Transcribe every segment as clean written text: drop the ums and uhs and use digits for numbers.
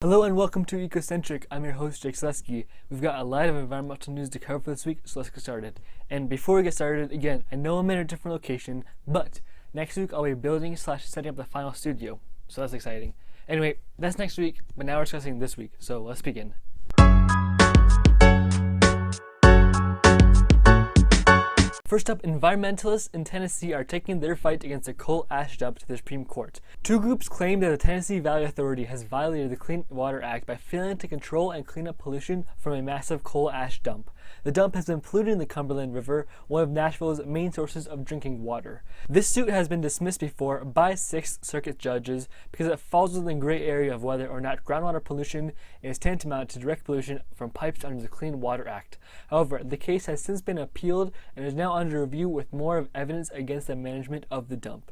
Hello and welcome to Ecocentric. I'm your host, Jake Selesky. We've got a lot of environmental news to cover for this week, so let's get started. And before we get started, again, I know I'm in a different location, but next week I'll be building/setting up the final studio, so that's exciting. Anyway, that's next week, but now we're discussing this week, so let's begin. First up, environmentalists in Tennessee are taking their fight against the coal ash dump to the Supreme Court. Two groups claim that the Tennessee Valley Authority has violated the Clean Water Act by failing to control and clean up pollution from a massive coal ash dump. The dump has been polluting the Cumberland River, one of Nashville's main sources of drinking water. This suit has been dismissed before by Sixth Circuit judges because it falls within the gray area of whether or not groundwater pollution is tantamount to direct pollution from pipes under the Clean Water Act. However, the case has since been appealed and is now under review with more of evidence against the management of the dump.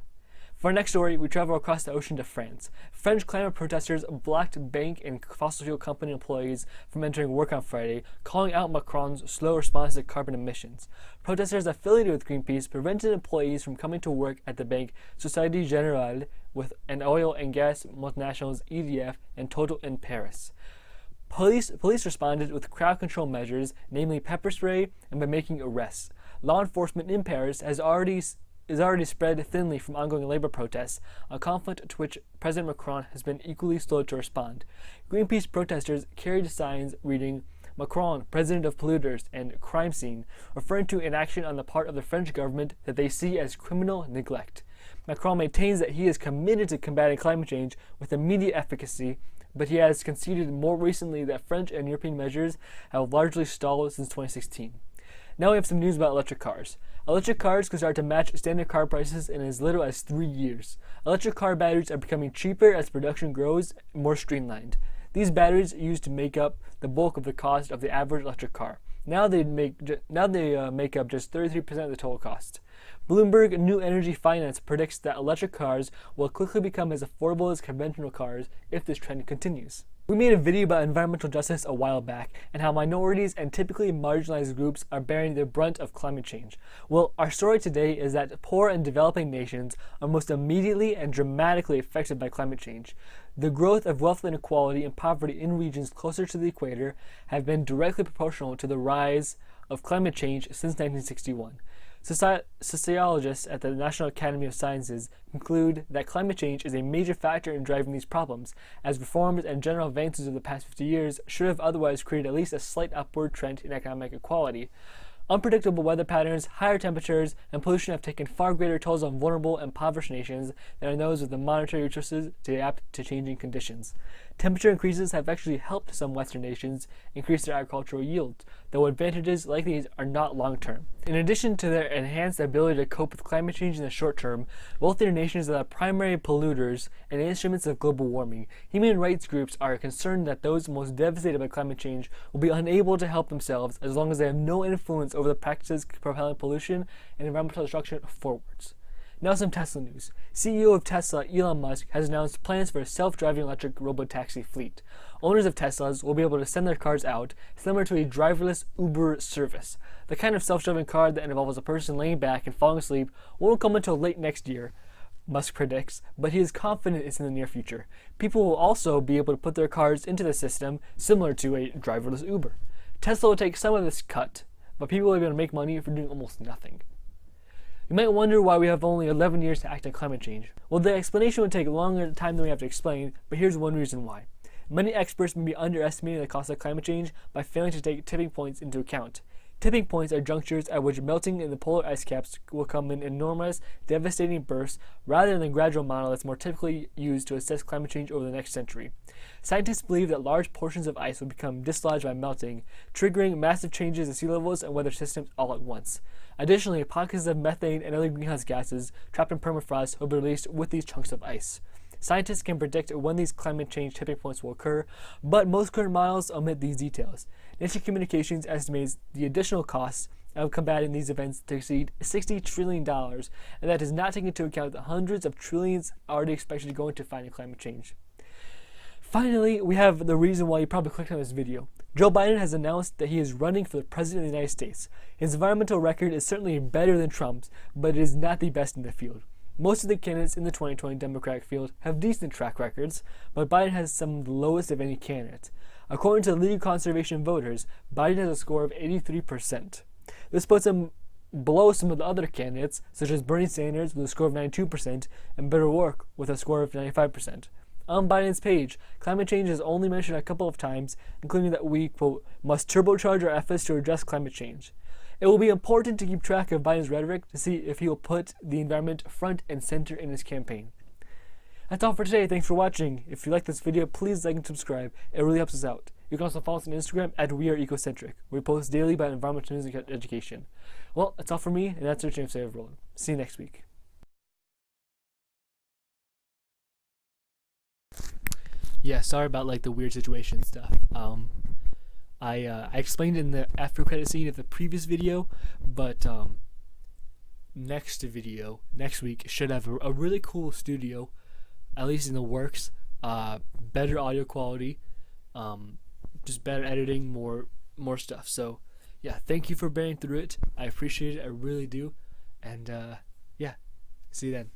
For our next story, we travel across the ocean to France. French climate protesters blocked bank and fossil fuel company employees from entering work on Friday, calling out Macron's slow response to carbon emissions. Protesters affiliated with Greenpeace prevented employees from coming to work at the bank Société Générale with an oil and gas multinationals EDF and Total in Paris. Police responded with crowd control measures, namely pepper spray, and by making arrests. Law enforcement in Paris is already spread thinly from ongoing labor protests, a conflict to which President Macron has been equally slow to respond. Greenpeace protesters carried signs reading, "Macron, President of Polluters," and "Crime Scene," referring to inaction on the part of the French government that they see as criminal neglect. Macron maintains that he is committed to combating climate change with immediate efficacy, but he has conceded more recently that French and European measures have largely stalled since 2016. Now we have some news about electric cars. Electric cars can start to match standard car prices in as little as 3 years. Electric car batteries are becoming cheaper as production grows and more streamlined. These batteries are used to make up the bulk of the cost of the average electric car. Now they make up just 33% of the total cost. Bloomberg New Energy Finance predicts that electric cars will quickly become as affordable as conventional cars if this trend continues. We made a video about environmental justice a while back and how minorities and typically marginalized groups are bearing the brunt of climate change. Well, our story today is that poor and developing nations are most immediately and dramatically affected by climate change. The growth of wealth inequality and poverty in regions closer to the equator have been directly proportional to the rise of climate change since 1961. Sociologists at the National Academy of Sciences conclude that climate change is a major factor in driving these problems, as reforms and general advances of the past 50 years should have otherwise created at least a slight upward trend in economic equality. Unpredictable weather patterns, higher temperatures, and pollution have taken far greater tolls on vulnerable and impoverished nations than on those with the monetary resources to adapt to changing conditions. Temperature increases have actually helped some Western nations increase their agricultural yields, though advantages like these are not long-term. In addition to their enhanced ability to cope with climate change in the short term, wealthier nations are the primary polluters and instruments of global warming. Human rights groups are concerned that those most devastated by climate change will be unable to help themselves as long as they have no influence over the practices propelling pollution and environmental destruction forwards. Now some Tesla news. CEO of Tesla, Elon Musk, has announced plans for a self-driving electric robotaxi fleet. Owners of Teslas will be able to send their cars out, similar to a driverless Uber service. The kind of self-driving car that involves a person laying back and falling asleep won't come until late next year, Musk predicts, but he is confident it's in the near future. People will also be able to put their cars into the system, similar to a driverless Uber. Tesla will take some of this cut, but people will be able to make money for doing almost nothing. You might wonder why we have only 11 years to act on climate change. Well, the explanation would take longer time than we have to explain, but here's one reason why. Many experts may be underestimating the cost of climate change by failing to take tipping points into account. Tipping points are junctures at which melting in the polar ice caps will come in enormous, devastating bursts rather than the gradual model that's more typically used to assess climate change over the next century. Scientists believe that large portions of ice will become dislodged by melting, triggering massive changes in sea levels and weather systems all at once. Additionally, pockets of methane and other greenhouse gases trapped in permafrost will be released with these chunks of ice. Scientists can predict when these climate change tipping points will occur, but most current models omit these details. Nature Communications estimates the additional costs of combating these events to exceed $60 trillion, and that does not take into account the hundreds of trillions already expected to go into fighting climate change. Finally, we have the reason why you probably clicked on this video. Joe Biden has announced that he is running for the President of the United States. His environmental record is certainly better than Trump's, but it is not the best in the field. Most of the candidates in the 2020 Democratic field have decent track records, but Biden has some of the lowest of any candidate. According to the League of Conservation Voters, Biden has a score of 83%. This puts him below some of the other candidates, such as Bernie Sanders with a score of 92% and Beto O'Rourke with a score of 95%. On Biden's page, climate change is only mentioned a couple of times, including that we, quote, must turbocharge our efforts to address climate change. It will be important to keep track of Biden's rhetoric to see if he will put the environment front and center in his campaign. That's all for today. Thanks for watching. If you like this video, please like and subscribe. It really helps us out. You can also follow us on Instagram at WeAreEcocentric. We post daily about environmental news and education. Well, that's all for me, and that's our chance to everyone. See you next week. Yeah, sorry about like the weird situation stuff. I explained in the after credit scene of the previous video, but next week should have a really cool studio, at least in the works. Better audio quality, just better editing, more stuff. So yeah, thank you for bearing through it. I appreciate it. I really do. And yeah, see you then.